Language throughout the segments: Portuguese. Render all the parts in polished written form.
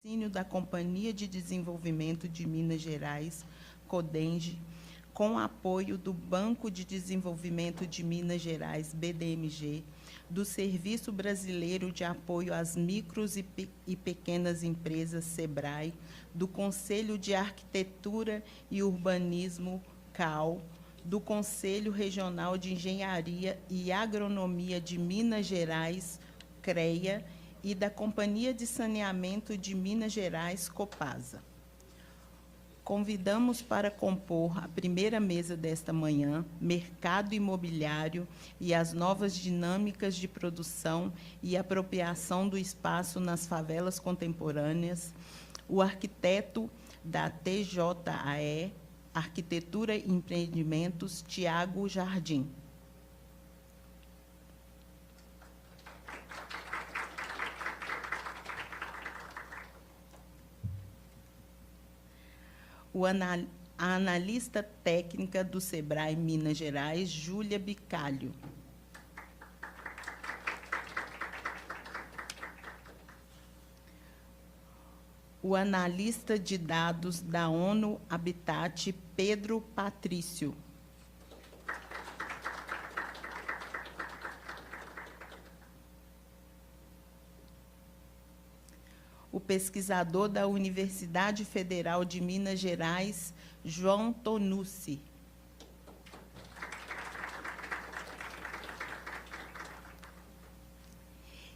patrocínio da Companhia de Desenvolvimento de Minas Gerais, CODENGE, com apoio do Banco de Desenvolvimento de Minas Gerais, BDMG, do Serviço Brasileiro de Apoio às Micros e Pequenas Empresas, SEBRAE, do Conselho de Arquitetura e Urbanismo, CAU, do Conselho Regional de Engenharia e Agronomia de Minas Gerais, CREA, e da Companhia de Saneamento de Minas Gerais, Copasa. Convidamos para compor a primeira mesa desta manhã, Mercado Imobiliário e as novas dinâmicas de produção e apropriação do espaço nas favelas contemporâneas, o arquiteto da TJAE, Arquitetura e Empreendimentos, Tiago Jardim. A analista técnica do SEBRAE Minas Gerais, Júlia Bicalho. O analista de dados da ONU Habitat, Pedro Patrício. O pesquisador da Universidade Federal de Minas Gerais, João Tonucci.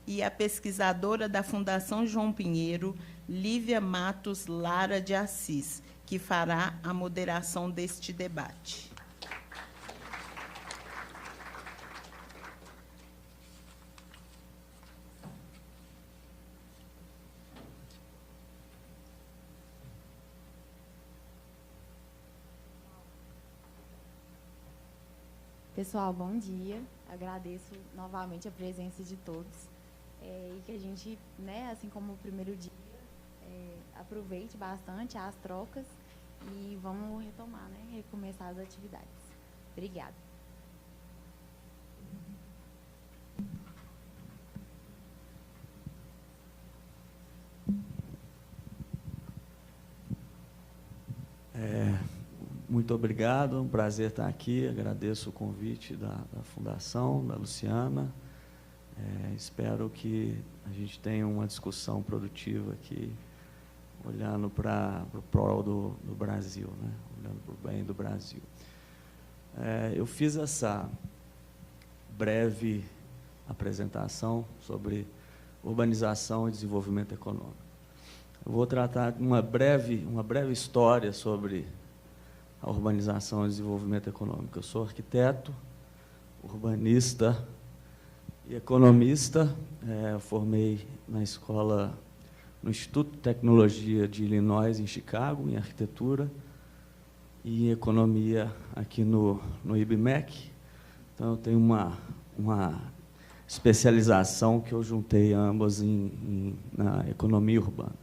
E a pesquisadora da Fundação João Pinheiro, Lívia Matos Lara de Assis, que fará a moderação deste debate. Pessoal, bom dia. Agradeço novamente a presença de todos. E que a gente, né, assim como o primeiro dia, aproveite bastante as trocas e vamos retomar, né, recomeçar as atividades. Obrigada. Muito obrigado, é um prazer estar aqui. Agradeço o convite da Fundação, da Luciana. Espero que a gente tenha uma discussão produtiva aqui, olhando para o prol do Brasil, né? Olhando para o bem do Brasil. Eu fiz essa breve apresentação sobre urbanização e desenvolvimento econômico. Eu vou tratar uma breve história sobre a urbanização e desenvolvimento econômico. Eu sou arquiteto, urbanista e economista. Formei na escola, no Instituto de Tecnologia de Illinois, em Chicago, em arquitetura, e em economia aqui no IBMEC. Então, eu tenho uma especialização que eu juntei ambas na economia urbana.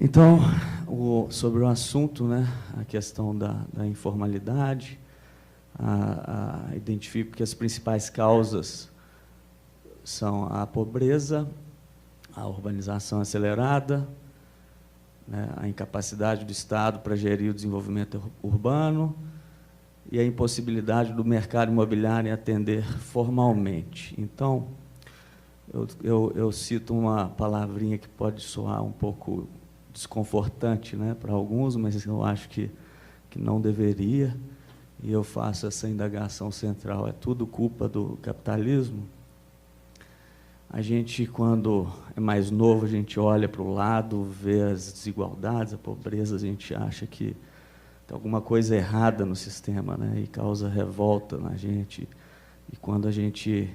Então, sobre o assunto, né, a questão da informalidade, identifico que as principais causas são a pobreza, a urbanização acelerada, né, a incapacidade do Estado para gerir o desenvolvimento urbano e a impossibilidade do mercado imobiliário em atender formalmente. Então, eu cito uma palavrinha que pode soar um pouco desconfortante, né, para alguns, mas eu acho que não deveria, e eu faço essa indagação central. É tudo culpa do capitalismo? A gente, quando é mais novo, a gente olha para o lado, vê as desigualdades, a pobreza, a gente acha que tem alguma coisa errada no sistema, né, e causa revolta na gente. E quando a gente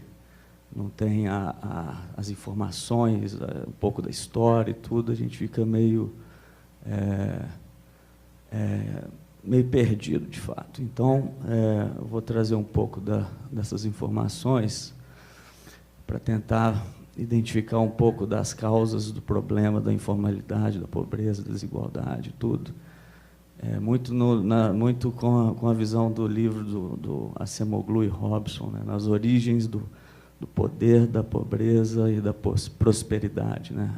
não tem as informações, um pouco da história e tudo, a gente fica meio perdido, de fato. Então, eu vou trazer um pouco dessas informações para tentar identificar um pouco das causas do problema da informalidade, da pobreza, da desigualdade, tudo. Muito com a visão do livro do Acemoglu e Robson, né, nas origens do poder, da pobreza e da prosperidade, né?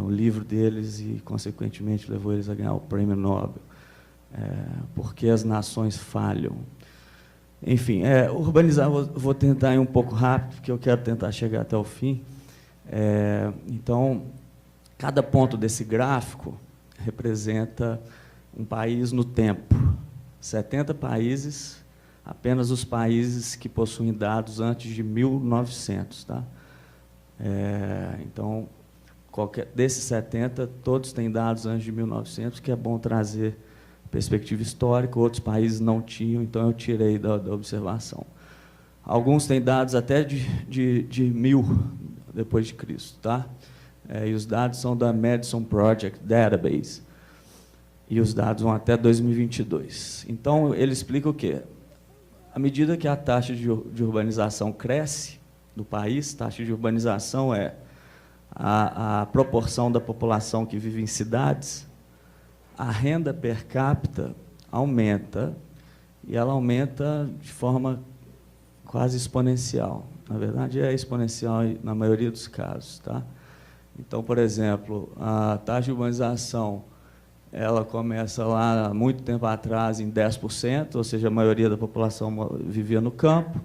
O livro deles e, consequentemente, levou eles a ganhar o Prêmio Nobel. Por que as nações falham? Enfim, urbanizar, vou tentar ir um pouco rápido, porque eu quero tentar chegar até o fim. Então, cada ponto desse gráfico representa um país no tempo. 70 países, apenas os países que possuem dados antes de 1900. Tá? Então, desses 70, todos têm dados antes de 1900, que é bom trazer perspectiva histórica, outros países não tinham, então eu tirei da observação. Alguns têm dados até de 1000 depois de Cristo. Tá? E os dados são da Madison Project Database. E os dados vão até 2022. Então, ele explica o quê? À medida que a taxa de urbanização cresce no país, taxa de urbanização é a proporção da população que vive em cidades, a renda per capita aumenta, e ela aumenta de forma quase exponencial. Na verdade, é exponencial na maioria dos casos. Tá? Então, por exemplo, a taxa de urbanização ela começa lá, muito tempo atrás, em 10%, ou seja, a maioria da população vivia no campo,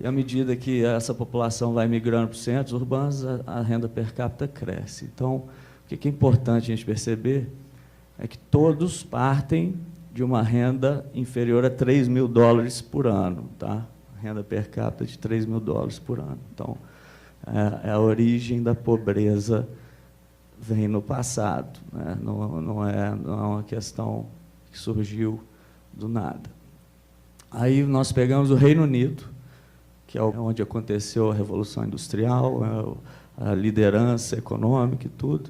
e à medida que essa população vai migrando para os centros urbanos, a renda per capita cresce. Então, o que é importante a gente perceber é que todos partem de uma renda inferior a $3.000 por ano. Tá? Renda per capita de $3.000 por ano. Então, a origem da pobreza vem no passado, né? Não é uma questão que surgiu do nada. Aí nós pegamos o Reino Unido, que é onde aconteceu a Revolução Industrial, a liderança econômica e tudo,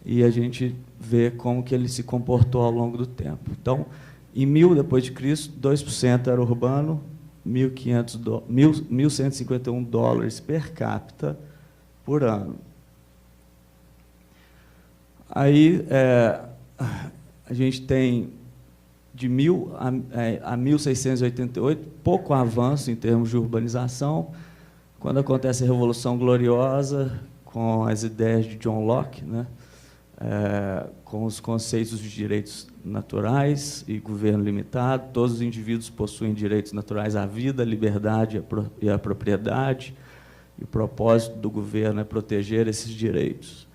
e a gente vê como que ele se comportou ao longo do tempo. Então, em 1000 depois de Cristo, 2% era urbano, $1.151 per capita por ano. Aí, a gente tem de 1000 a 1688, pouco avanço em termos de urbanização. Quando acontece a Revolução Gloriosa, com as ideias de John Locke, né, com os conceitos de direitos naturais e governo limitado, todos os indivíduos possuem direitos naturais à vida, à liberdade e à propriedade, e o propósito do governo é proteger esses direitos.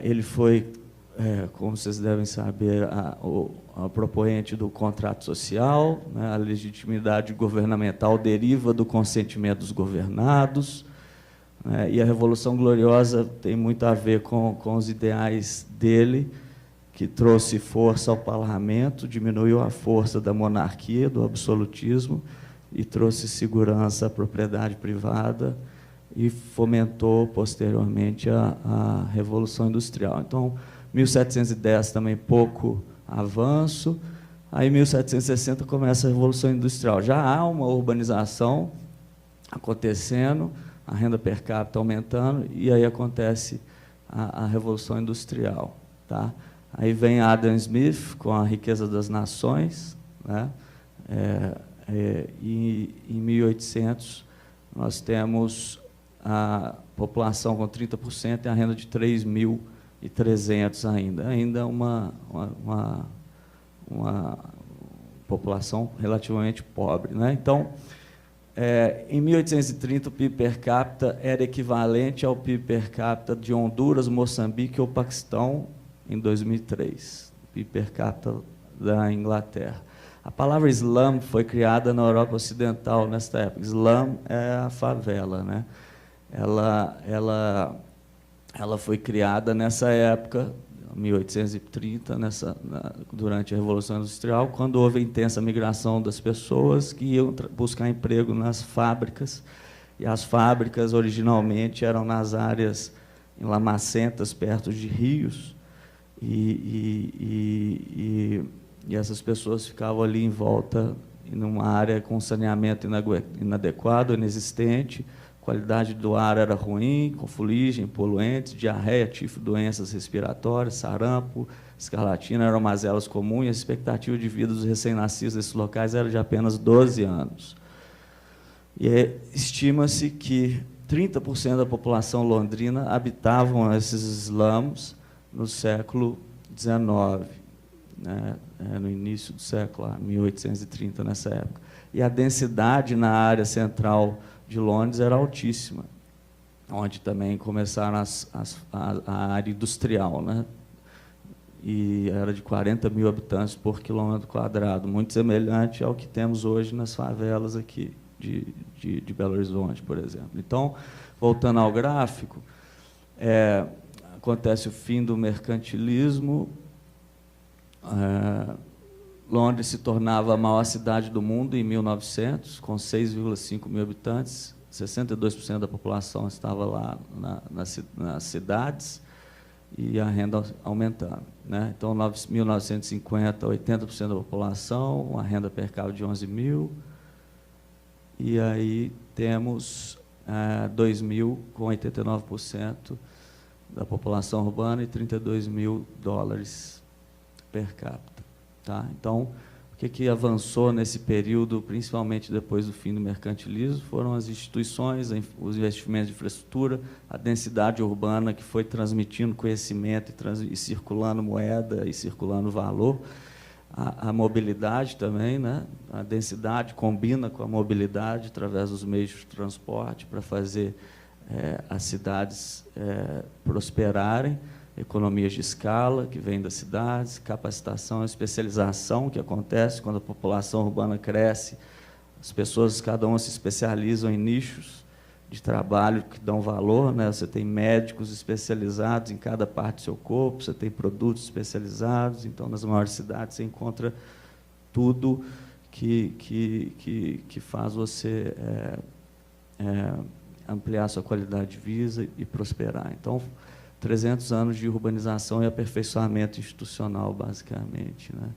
Ele foi, como vocês devem saber, a propoente do contrato social, né, a legitimidade governamental deriva do consentimento dos governados, né, e a Revolução Gloriosa tem muito a ver com os ideais dele, que trouxe força ao parlamento, diminuiu a força da monarquia, do absolutismo, e trouxe segurança à propriedade privada, e fomentou, posteriormente, a Revolução Industrial. Então, 1710 também pouco avanço, aí 1760 começa a Revolução Industrial. Já há uma urbanização acontecendo, a renda per capita aumentando, e aí acontece a Revolução Industrial. Tá? Aí vem Adam Smith com a Riqueza das Nações, né? E em 1800 nós temos a população com 30% e a renda de 3.300 ainda uma população relativamente pobre, né? Então, em 1830 o PIB per capita era equivalente ao PIB per capita de Honduras, Moçambique ou Paquistão em 2003, PIB per capita da Inglaterra. A palavra slum foi criada na Europa Ocidental nesta época. Slum é a favela, né? Ela foi criada nessa época, 1830, durante a Revolução Industrial, quando houve a intensa migração das pessoas que iam buscar emprego nas fábricas, e as fábricas originalmente eram nas áreas lamacentas, perto de rios, e essas pessoas ficavam ali em volta, em uma área com saneamento inadequado, inexistente, a qualidade do ar era ruim, com fuligem, poluentes, diarreia, tifo, doenças respiratórias, sarampo, escarlatina, eram mazelas comuns, e a expectativa de vida dos recém-nascidos nesses locais era de apenas 12 anos. E estima-se que 30% da população londrina habitavam esses slums no século XIX, né, no início do século 1830, nessa época. E a densidade na área central de Londres era altíssima, onde também começaram a área industrial, né? E era de 40 mil habitantes por quilômetro quadrado, muito semelhante ao que temos hoje nas favelas aqui de Belo Horizonte, por exemplo. Então, voltando ao gráfico, acontece o fim do mercantilismo, Londres se tornava a maior cidade do mundo em 1900, com 6,5 mil habitantes, 62% da população estava lá nas cidades, e a renda aumentando, né? Então, em 1950, 80% da população, uma renda per capita de 11 mil, e aí temos 2000 com 89% da população urbana e 32 mil dólares per capita. Tá? Então, o que avançou nesse período, principalmente depois do fim do mercantilismo, foram as instituições, os investimentos de infraestrutura, a densidade urbana que foi transmitindo conhecimento e circulando moeda e circulando valor, a mobilidade também, né? A densidade combina com a mobilidade através dos meios de transporte para fazer as cidades prosperarem, economias de escala que vêm das cidades, capacitação, especialização que acontece quando a população urbana cresce, as pessoas, cada uma se especializam em nichos de trabalho que dão valor, né? Você tem médicos especializados em cada parte do seu corpo, você tem produtos especializados, então nas maiores cidades você encontra tudo que faz você ampliar sua qualidade de vida e prosperar. Então, 300 anos de urbanização e aperfeiçoamento institucional, basicamente, né?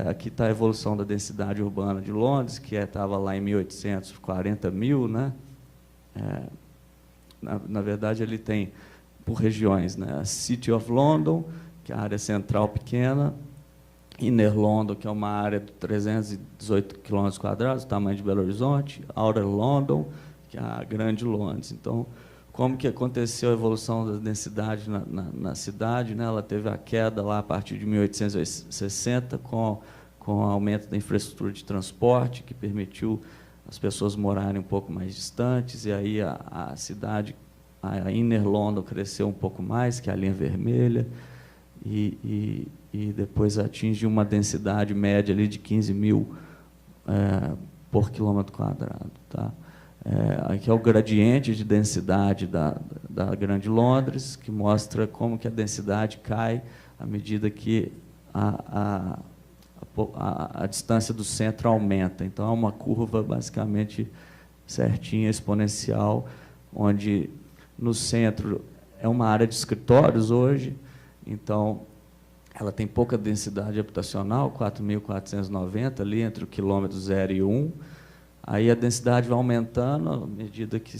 Aqui está a evolução da densidade urbana de Londres, que estava lá em 1800, 40 mil, né? Na verdade, ele tem por regiões, né? A City of London, que é a área central pequena, Inner London, que é uma área de 318 km², tamanho de Belo Horizonte, Outer London, que é a Grande Londres. Então, como que aconteceu a evolução da densidade na cidade, né? Ela teve a queda lá a partir de 1860, com o aumento da infraestrutura de transporte, que permitiu as pessoas morarem um pouco mais distantes, e aí a cidade, a Inner London, cresceu um pouco mais, que é a linha vermelha, e depois atinge uma densidade média ali de 15 mil por quilômetro². Tá? Aqui é o gradiente de densidade da Grande Londres, que mostra como que a densidade cai à medida que a distância do centro aumenta. Então, é uma curva basicamente certinha, exponencial, onde no centro é uma área de escritórios hoje, então ela tem pouca densidade habitacional, 4.490, ali entre o quilômetro 0 e 1. Aí a densidade vai aumentando à medida que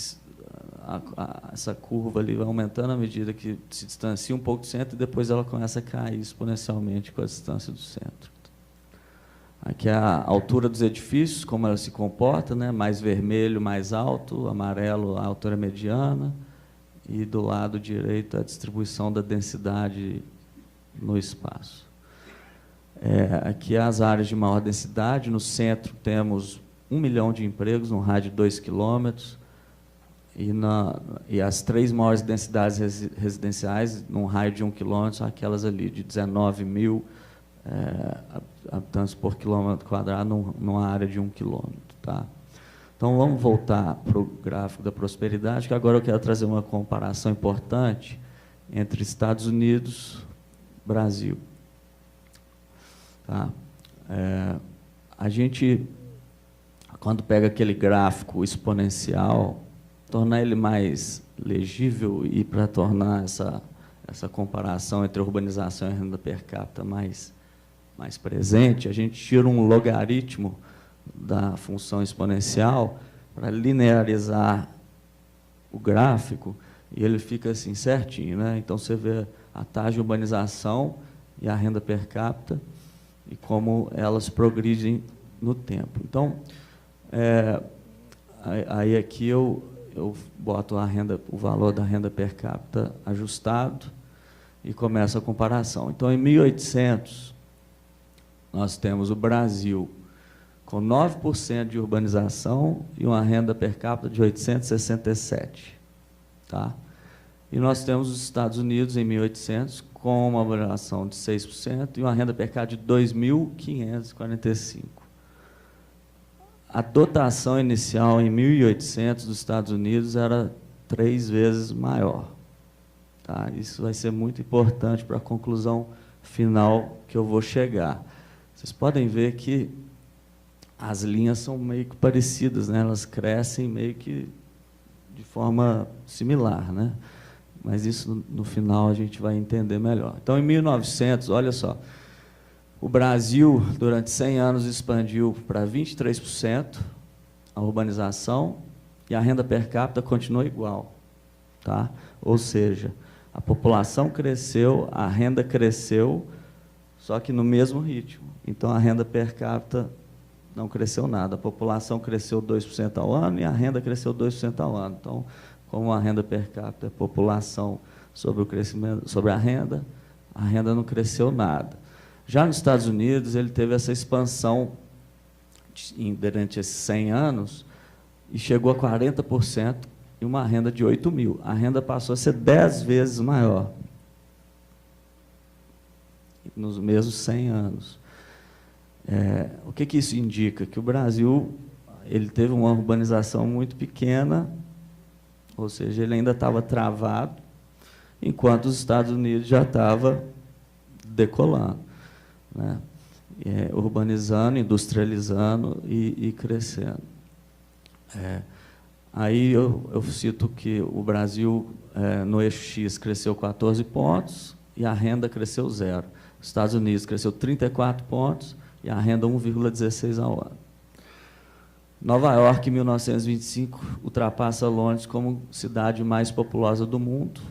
essa curva ali vai aumentando à medida que se distancia um pouco do centro, e depois ela começa a cair exponencialmente com a distância do centro. Aqui é a altura dos edifícios, como ela se comporta, né? Mais vermelho, mais alto, amarelo, a altura mediana, e do lado direito a distribuição da densidade no espaço. Aqui as áreas de maior densidade, no centro temos 1 milhão de empregos, num raio de 2 quilômetros, e as 3 maiores densidades residenciais, num raio de 1 quilômetro, são aquelas ali, de 19 mil habitantes por quilômetro², numa área de 1 quilômetro. Tá? Então, vamos voltar para o gráfico da prosperidade, que agora eu quero trazer uma comparação importante entre Estados Unidos e Brasil. Tá? A gente, quando pega aquele gráfico exponencial, tornar ele mais legível e para tornar essa comparação entre urbanização e renda per capita mais presente, a gente tira um logaritmo da função exponencial para linearizar o gráfico, e ele fica assim certinho, né? Então você vê a taxa de urbanização e a renda per capita e como elas progridem no tempo. Então, Aí aqui eu boto o valor da renda per capita ajustado e começo a comparação. Então, em 1800, nós temos o Brasil com 9% de urbanização e uma renda per capita de 867. Tá? E nós temos os Estados Unidos, em 1800, com uma urbanização de 6% e uma renda per capita de 2.545. A dotação inicial em 1800 dos Estados Unidos era 3 vezes maior. Tá? Isso vai ser muito importante para a conclusão final que eu vou chegar. Vocês podem ver que as linhas são meio que parecidas, né? Elas crescem meio que de forma similar, né? Mas isso, no final, a gente vai entender melhor. Então, em 1900, olha só, o Brasil, durante 100 anos, expandiu para 23% a urbanização e a renda per capita continuou igual. Tá? Ou seja, a população cresceu, a renda cresceu, só que no mesmo ritmo. Então, a renda per capita não cresceu nada. A população cresceu 2% ao ano e a renda cresceu 2% ao ano. Então, como a renda per capita é população sobre o crescimento, sobre a renda não cresceu nada. Já nos Estados Unidos, ele teve essa expansão durante esses 100 anos e chegou a 40% e uma renda de 8 mil. A renda passou a ser 10 vezes maior nos mesmos 100 anos. O que isso indica? Que o Brasil ele teve uma urbanização muito pequena, ou seja, ele ainda estava travado, enquanto os Estados Unidos já estava decolando, né? Urbanizando, industrializando e crescendo. Aí eu cito que o Brasil, no eixo X, cresceu 14 pontos e a renda cresceu 0. Os Estados Unidos cresceu 34 pontos e a renda 1,16 ao ano. Nova York, em 1925, ultrapassa Londres como cidade mais populosa do mundo.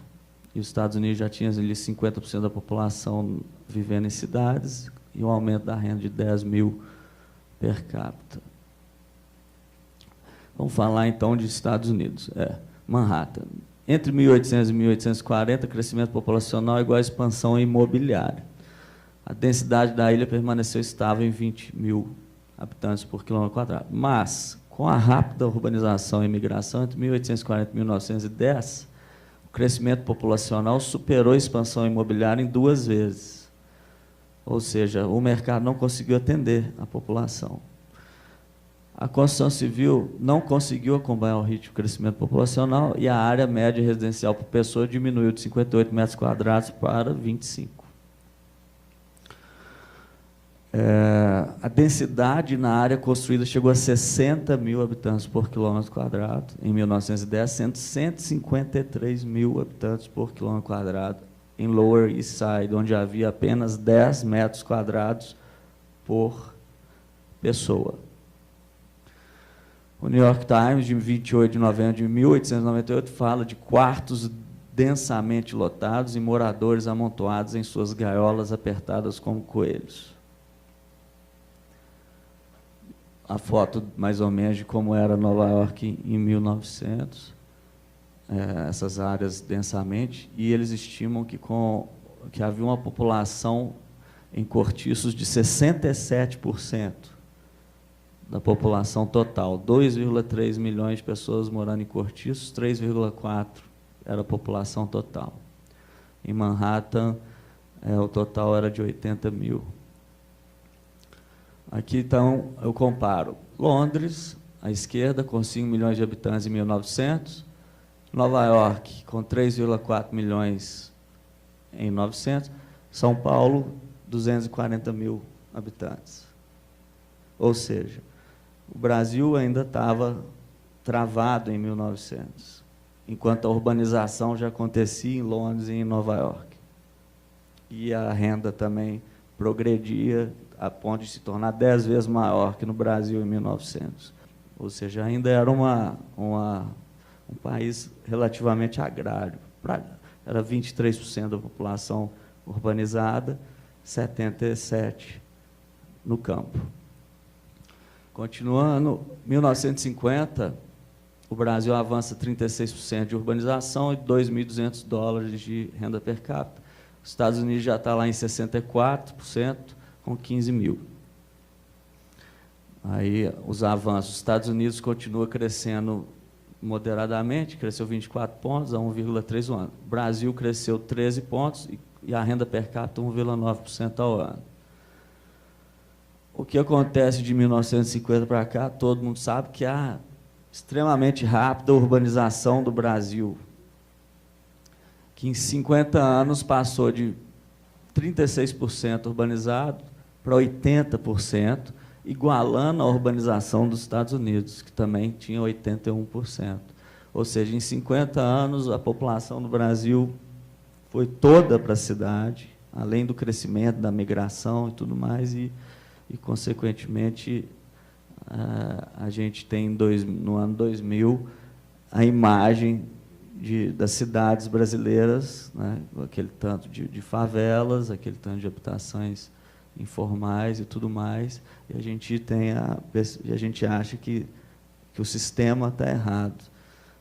E os Estados Unidos já tinham ali 50% da população vivendo em cidades e um aumento da renda de 10 mil per capita. Vamos falar, então, de Estados Unidos. Manhattan. Entre 1800 e 1840, crescimento populacional igual a expansão imobiliária. A densidade da ilha permaneceu estável em 20 mil habitantes por quilômetro quadrado. Mas, com a rápida urbanização e imigração, entre 1840 e 1910, o crescimento populacional superou a expansão imobiliária em 2 vezes. Ou seja, o mercado não conseguiu atender a população. A construção civil não conseguiu acompanhar o ritmo de crescimento populacional e a área média residencial por pessoa diminuiu de 58 metros quadrados para 25. A densidade na área construída chegou a 60 mil habitantes por quilômetro quadrado, em 1910, sendo 153 mil habitantes por quilômetro quadrado em Lower East Side, onde havia apenas 10 metros quadrados por pessoa. O New York Times, de 28 de novembro de 1898, fala de quartos densamente lotados e moradores amontoados em suas gaiolas apertadas como coelhos. A foto, mais ou menos, de como era Nova York em 1900, essas áreas densamente, e eles estimam que havia uma população em cortiços de 67% da população total. 2,3 milhões de pessoas morando em cortiços, 3,4 era a população total. Em Manhattan, o total era de 80 mil. Aqui, então, eu comparo Londres, à esquerda, com 5 milhões de habitantes em 1900, Nova York, com 3,4 milhões em 900, São Paulo, 240 mil habitantes. Ou seja, o Brasil ainda estava travado em 1900, enquanto a urbanização já acontecia em Londres e em Nova York. E a renda também progredia a ponto de se tornar 10 vezes maior que no Brasil em 1900. Ou seja, ainda era um país relativamente agrário. Era 23% da população urbanizada, 77% no campo. Continuando, 1950, o Brasil avança 36% de urbanização e $2.200 de renda per capita. Os Estados Unidos já está lá em 64%, com 15 mil. Aí, os avanços. Os Estados Unidos continua crescendo moderadamente, cresceu 24 pontos a 1,3 ao ano. O Brasil cresceu 13 pontos e a renda per capita 1,9% ao ano. O que acontece de 1950 para cá, todo mundo sabe que há extremamente rápida urbanização do Brasil, que em 50 anos passou de 36% urbanizado para 80%, igualando a urbanização dos Estados Unidos, que também tinha 81%. Ou seja, em 50 anos, a população do Brasil foi toda para a cidade, além do crescimento, da migração e tudo mais, e consequentemente, a gente tem, no ano 2000, a imagem das cidades brasileiras, né, aquele tanto de favelas, aquele tanto de habitações informais e tudo mais, e a gente acha que o sistema está errado,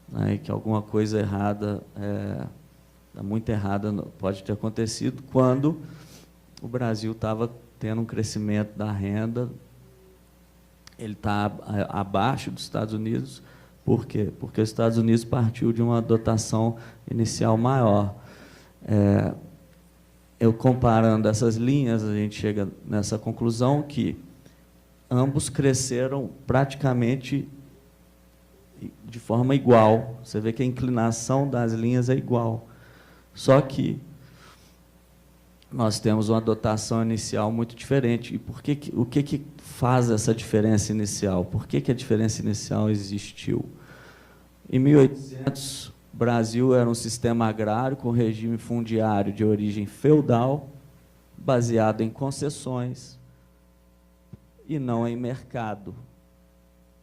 né, e que alguma coisa errada, muito errada, pode ter acontecido quando o Brasil estava tendo um crescimento da renda, ele está abaixo dos Estados Unidos. Por quê? Porque os Estados Unidos partiu de uma dotação inicial maior. Eu comparando essas linhas, a gente chega nessa conclusão que ambos cresceram praticamente de forma igual. Você vê que a inclinação das linhas é igual. Só que nós temos uma dotação inicial muito diferente. E o que faz essa diferença inicial? Por que a diferença inicial existiu? Em 1800, o Brasil era um sistema agrário com regime fundiário de origem feudal, baseado em concessões e não em mercado,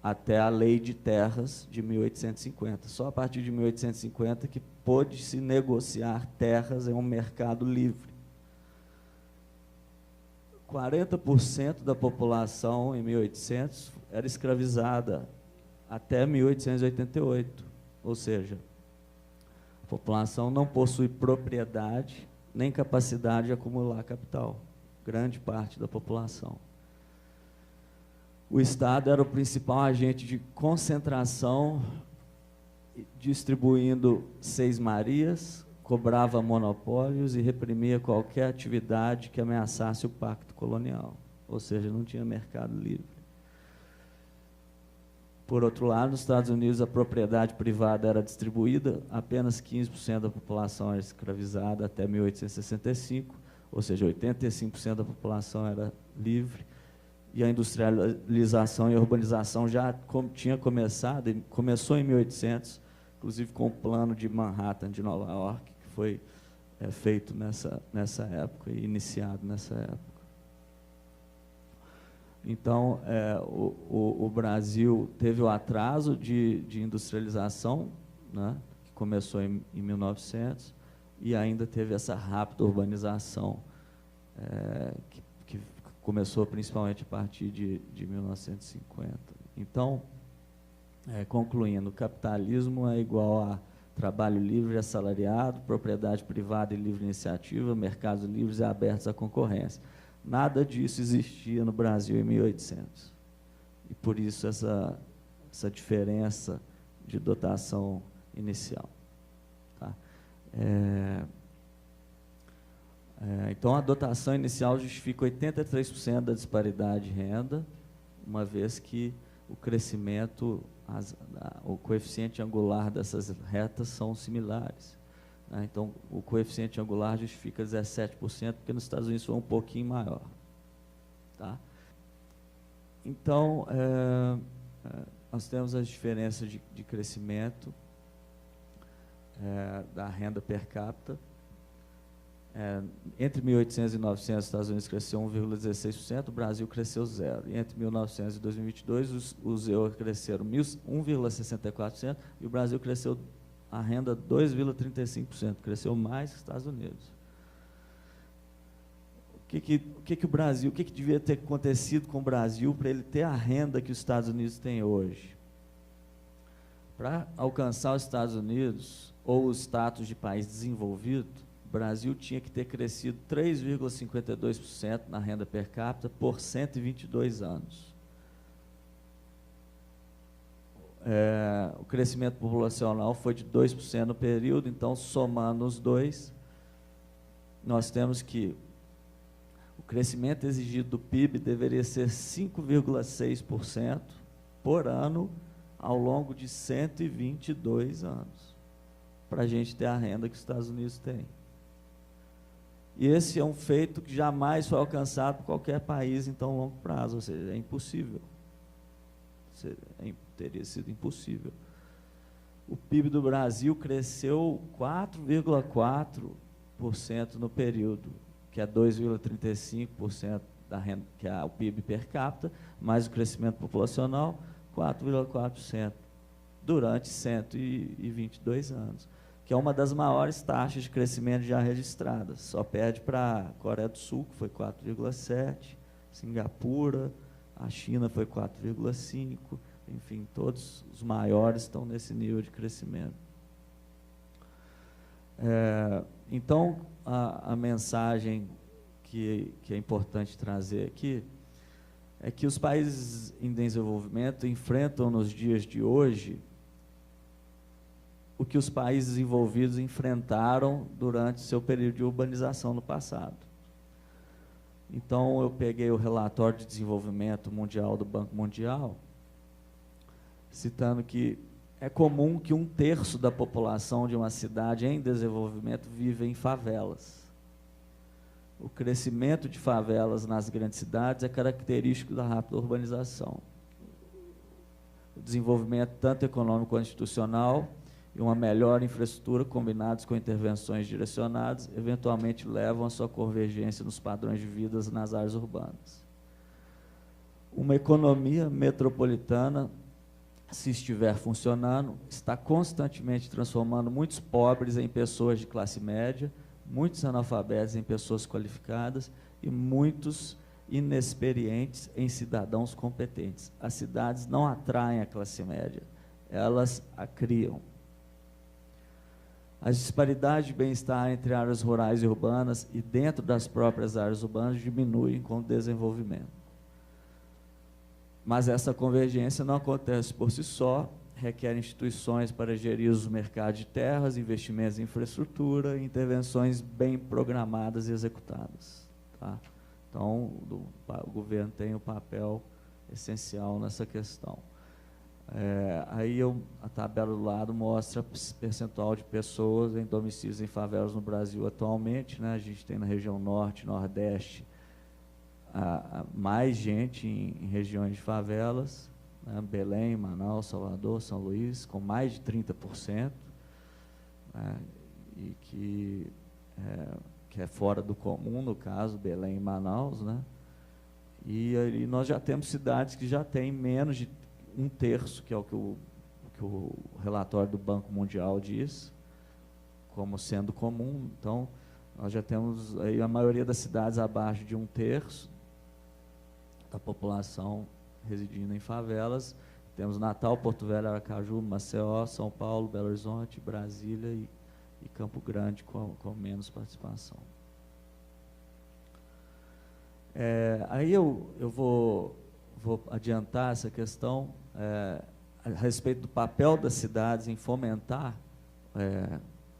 até a Lei de Terras de 1850. Só a partir de 1850 que pôde-se negociar terras em um mercado livre. 40% da população em 1800 era escravizada até 1888, ou seja, a população não possui propriedade nem capacidade de acumular capital, grande parte da população. O Estado era o principal agente de concentração, distribuindo seis-marias, cobrava monopólios e reprimia qualquer atividade que ameaçasse o pacto colonial, ou seja, não tinha mercado livre. Por outro lado, nos Estados Unidos, a propriedade privada era distribuída, apenas 15% da população era escravizada até 1865, ou seja, 85% da população era livre, e a industrialização e a urbanização já tinha começado, começou em 1800, inclusive com o plano de Manhattan, de Nova York, que foi feito nessa época e iniciado nessa época. Então, o Brasil teve o atraso de industrialização, né, que começou em 1900, e ainda teve essa rápida urbanização, que começou principalmente a partir de 1950. Então, concluindo, o capitalismo é igual a trabalho livre e assalariado, propriedade privada e livre iniciativa, mercados livres e abertos à concorrência. Nada disso existia no Brasil em 1800. E por isso essa diferença de dotação inicial. Tá? Então, a dotação inicial justifica 83% da disparidade de renda, uma vez que o crescimento, o coeficiente angular dessas retas são similares. Então, o coeficiente angular justifica 17%, porque nos Estados Unidos foi um pouquinho maior. Tá? Então, nós temos as diferenças de crescimento da renda per capita. Entre 1800 e 900, os Estados Unidos cresceu 1,16%, o Brasil cresceu 0%. E entre 1900 e 2022, os EUR cresceram 1,64% e o Brasil cresceu a renda 2,35%, cresceu mais que os Estados Unidos. O que devia ter acontecido com o Brasil para ele ter a renda que os Estados Unidos têm hoje? Para alcançar os Estados Unidos, ou o status de país desenvolvido, o Brasil tinha que ter crescido 3,52% na renda per capita por 122 anos. O crescimento populacional foi de 2% no período, então, somando os dois, nós temos que o crescimento exigido do PIB deveria ser 5,6% por ano ao longo de 122 anos, para a gente ter a renda que os Estados Unidos têm. E esse é um feito que jamais foi alcançado por qualquer país em tão longo prazo, ou seja, é impossível. Teria sido impossível. O PIB do Brasil cresceu 4,4% no período, que é 2,35% da renda, que é o PIB per capita, mais o crescimento populacional, 4,4% durante 122 anos, que é uma das maiores taxas de crescimento já registradas. Só perde para a Coreia do Sul, que foi 4,7%, Singapura, a China foi 4,5%, enfim, todos os maiores estão nesse nível de crescimento. Então, a mensagem que é importante trazer aqui é que os países em desenvolvimento enfrentam nos dias de hoje o que os países desenvolvidos enfrentaram durante seu período de urbanização no passado. Então, eu peguei o relatório de desenvolvimento mundial do Banco Mundial, citando que é comum que 1/3 da população de uma cidade em desenvolvimento vive em favelas. O crescimento de favelas nas grandes cidades é característico da rápida urbanização. O desenvolvimento tanto econômico quanto institucional e uma melhor infraestrutura combinados com intervenções direcionadas, eventualmente levam a sua convergência nos padrões de vida nas áreas urbanas. Uma economia metropolitana, se estiver funcionando, está constantemente transformando muitos pobres em pessoas de classe média, muitos analfabetos em pessoas qualificadas e muitos inexperientes em cidadãos competentes. As cidades não atraem a classe média, elas a criam. As disparidades de bem-estar entre áreas rurais e urbanas e dentro das próprias áreas urbanas diminuem com o desenvolvimento. Mas essa convergência não acontece por si só, requer instituições para gerir os mercados de terras, investimentos em infraestrutura, intervenções bem programadas e executadas. Tá? Então, o governo tem um papel essencial nessa questão. Aí a tabela do lado mostra o percentual de pessoas em domicílios em favelas no Brasil atualmente, né? A gente tem na região norte, nordeste, mais gente em regiões de favelas, né? Belém, Manaus, Salvador, São Luís, com mais de 30%, né? E que é fora do comum, no caso, Belém e Manaus, né? E nós já temos cidades que já têm menos de 1/3, que é o que o relatório do Banco Mundial diz, como sendo comum. Então, nós já temos aí a maioria das cidades abaixo de 1/3 da população residindo em favelas. Temos Natal, Porto Velho, Aracaju, Maceió, São Paulo, Belo Horizonte, Brasília e Campo Grande com menos participação. Aí eu vou adiantar essa questão a respeito do papel das cidades em fomentar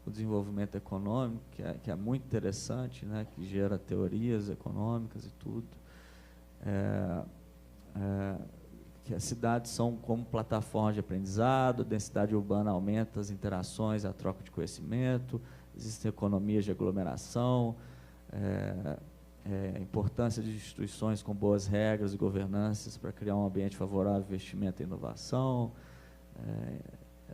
o desenvolvimento econômico, que é muito interessante, né, que gera teorias econômicas e tudo. Que as cidades são como plataformas de aprendizado, a densidade urbana aumenta as interações, a troca de conhecimento, existem economias de aglomeração, a importância de instituições com boas regras e governanças para criar um ambiente favorável ao investimento e inovação,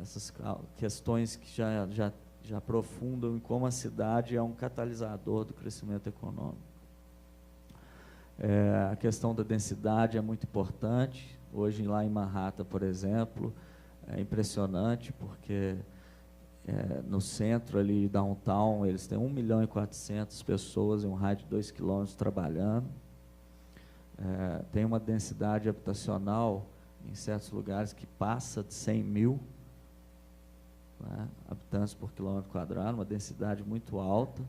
essas questões que já aprofundam em como a cidade é um catalisador do crescimento econômico. A questão da densidade é muito importante. Hoje, lá em Manhattan, por exemplo, é impressionante, porque no centro, ali, downtown, eles têm 1.400.000 pessoas em um raio de 2 km trabalhando. Tem uma densidade habitacional, em certos lugares, que passa de 100.000, né, habitantes por quilômetro quadrado, uma densidade muito alta.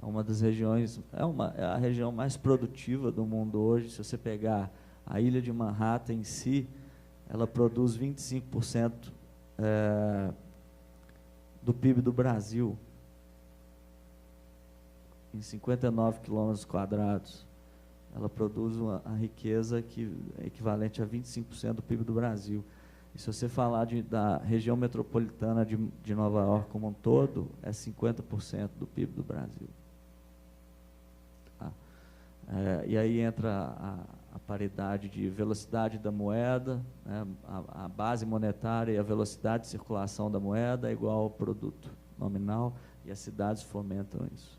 É uma das regiões, é a região mais produtiva do mundo hoje. Se você pegar a ilha de Manhattan em si, ela produz 25% do PIB do Brasil, em 59 quilômetros quadrados. Ela produz a riqueza que é equivalente a 25% do PIB do Brasil. E se você falar da região metropolitana de Nova York como um todo, é 50% do PIB do Brasil. Tá? E aí entra a paridade de velocidade da moeda, né? A base monetária e a velocidade de circulação da moeda é igual ao produto nominal, e as cidades fomentam isso.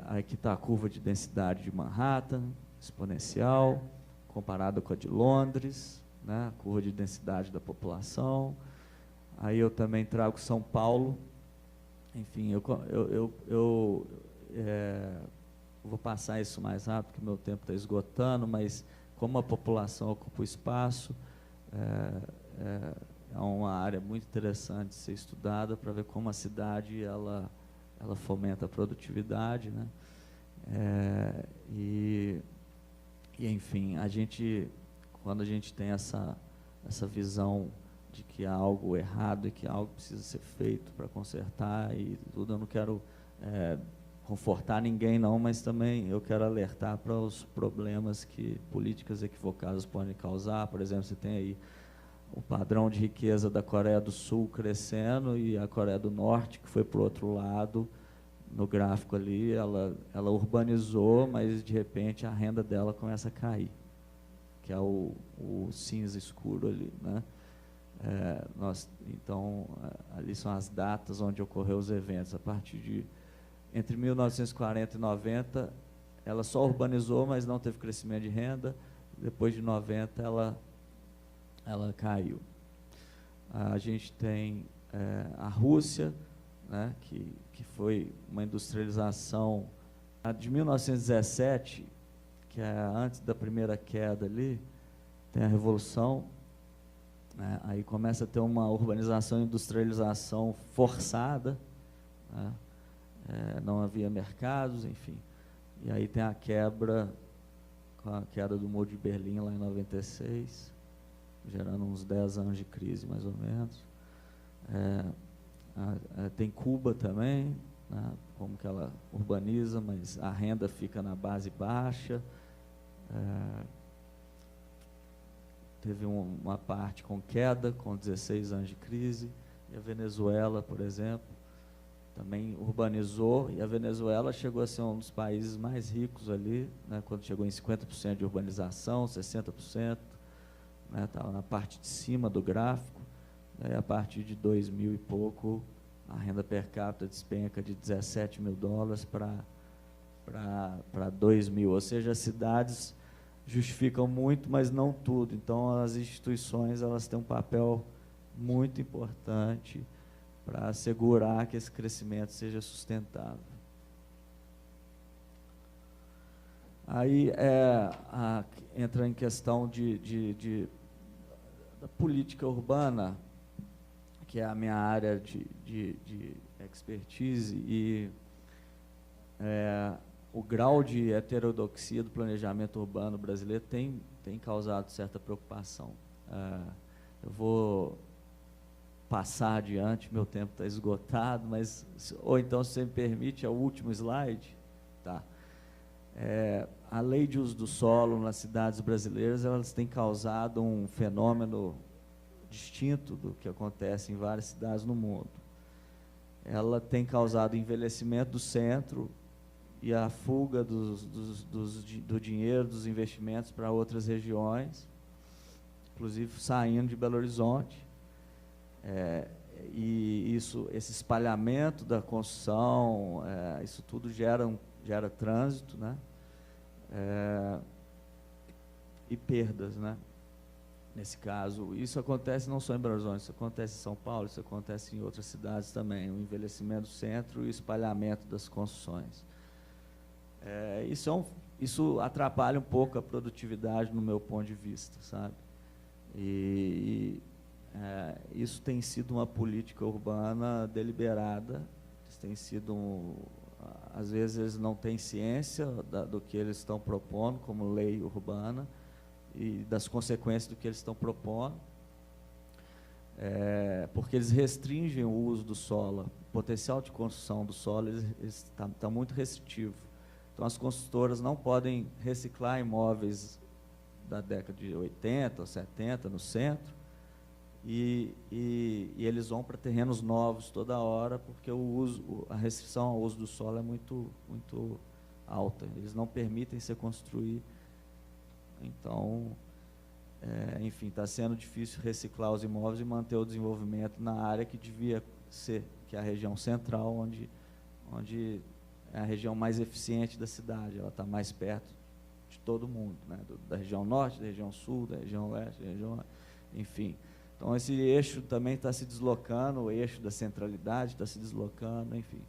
Aqui está a curva de densidade de Manhattan, exponencial, comparada com a de Londres, né? A curva de densidade da população. Aí eu também trago São Paulo. Enfim, eu vou passar isso mais rápido, porque meu tempo está esgotando, mas como a população ocupa o espaço, é uma área muito interessante de ser estudada para ver como a cidade ela fomenta a produtividade, né? Enfim, quando a gente tem essa visão de que há algo errado e que algo precisa ser feito para consertar e tudo, eu não quero confortar ninguém não, mas também eu quero alertar para os problemas que políticas equivocadas podem causar. Por exemplo, você tem aí o padrão de riqueza da Coreia do Sul crescendo e a Coreia do Norte, que foi para o outro lado, no gráfico ali, ela urbanizou, mas de repente a renda dela começa a cair, que é o cinza escuro ali, né? Então, ali são as datas onde ocorreu os eventos. A partir de entre 1940 e 90, ela só urbanizou, mas não teve crescimento de renda. Depois de 90, ela caiu. A gente tem a Rússia, né, que foi uma industrialização de 1917, que é antes da primeira queda ali, tem a Revolução, né, aí começa a ter uma urbanização e industrialização forçada, né, não havia mercados, enfim. E aí tem a quebra, com a queda do Muro de Berlim lá em 96, gerando uns 10 anos de crise, mais ou menos. Tem Cuba também, né, como que ela urbaniza, mas a renda fica na base baixa. Teve uma parte com queda, com 16 anos de crise. E a Venezuela, por exemplo, também urbanizou, e a Venezuela chegou a ser um dos países mais ricos ali, né, quando chegou em 50% de urbanização, 60%, né, estava na parte de cima do gráfico. Aí, a partir de 2000 e pouco, a renda per capita despenca de $17 mil para 2 mil. Ou seja, as cidades justificam muito, mas não tudo. Então, as instituições elas têm um papel muito importante para assegurar que esse crescimento seja sustentável. Aí entra em questão da política urbana, que é a minha área de expertise, e o grau de heterodoxia do planejamento urbano brasileiro tem causado certa preocupação. Eu vou passar adiante, meu tempo está esgotado, mas, ou então, se você me permite, é o último slide. Tá. A lei de uso do solo nas cidades brasileiras, elas têm causado um fenômeno distinto do que acontece em várias cidades no mundo. Ela tem causado envelhecimento do centro e a fuga do dinheiro, dos investimentos para outras regiões, inclusive saindo de Belo Horizonte. E esse espalhamento da construção, isso tudo gera trânsito, né? E perdas, né? Nesse caso, isso acontece não só em Belo Horizonte, isso acontece em São Paulo, isso acontece em outras cidades também, o envelhecimento do centro e o espalhamento das construções. Isso atrapalha um pouco a produtividade no meu ponto de vista, sabe? E isso tem sido uma política urbana deliberada, tem sido, às vezes eles não têm ciência do que eles estão propondo como lei urbana e das consequências do que eles estão propondo, porque eles restringem o uso do solo, o potencial de construção do solo está muito restritivo. Então, as construtoras não podem reciclar imóveis da década de 80 ou 70 no centro, e eles vão para terrenos novos toda hora, porque a restrição ao uso do solo é muito alta. Eles não permitem se construir. Então, enfim, está sendo difícil reciclar os imóveis e manter o desenvolvimento na área que devia ser, que é a região central, onde é a região mais eficiente da cidade. Ela está mais perto de todo mundo, né? Da região norte, da região sul, da região leste, da região... Enfim. Então, esse eixo também está se deslocando, o eixo da centralidade está se deslocando, enfim.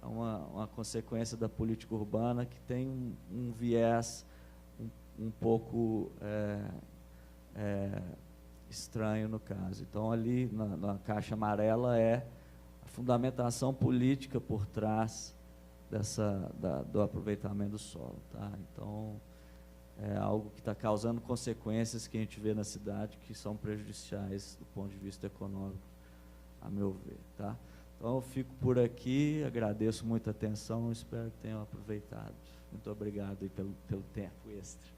É uma consequência da política urbana que tem um viés um pouco estranho no caso. Então, ali na caixa amarela é a fundamentação política por trás do aproveitamento do solo. Tá? Então, é algo que está causando consequências que a gente vê na cidade que são prejudiciais do ponto de vista econômico, a meu ver. Tá? Então, eu fico por aqui, agradeço muito a atenção, espero que tenham aproveitado. Muito obrigado aí pelo tempo extra.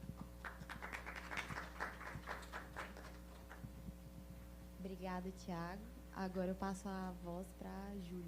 Obrigada, Tiago. Agora eu passo a voz para a Júlia.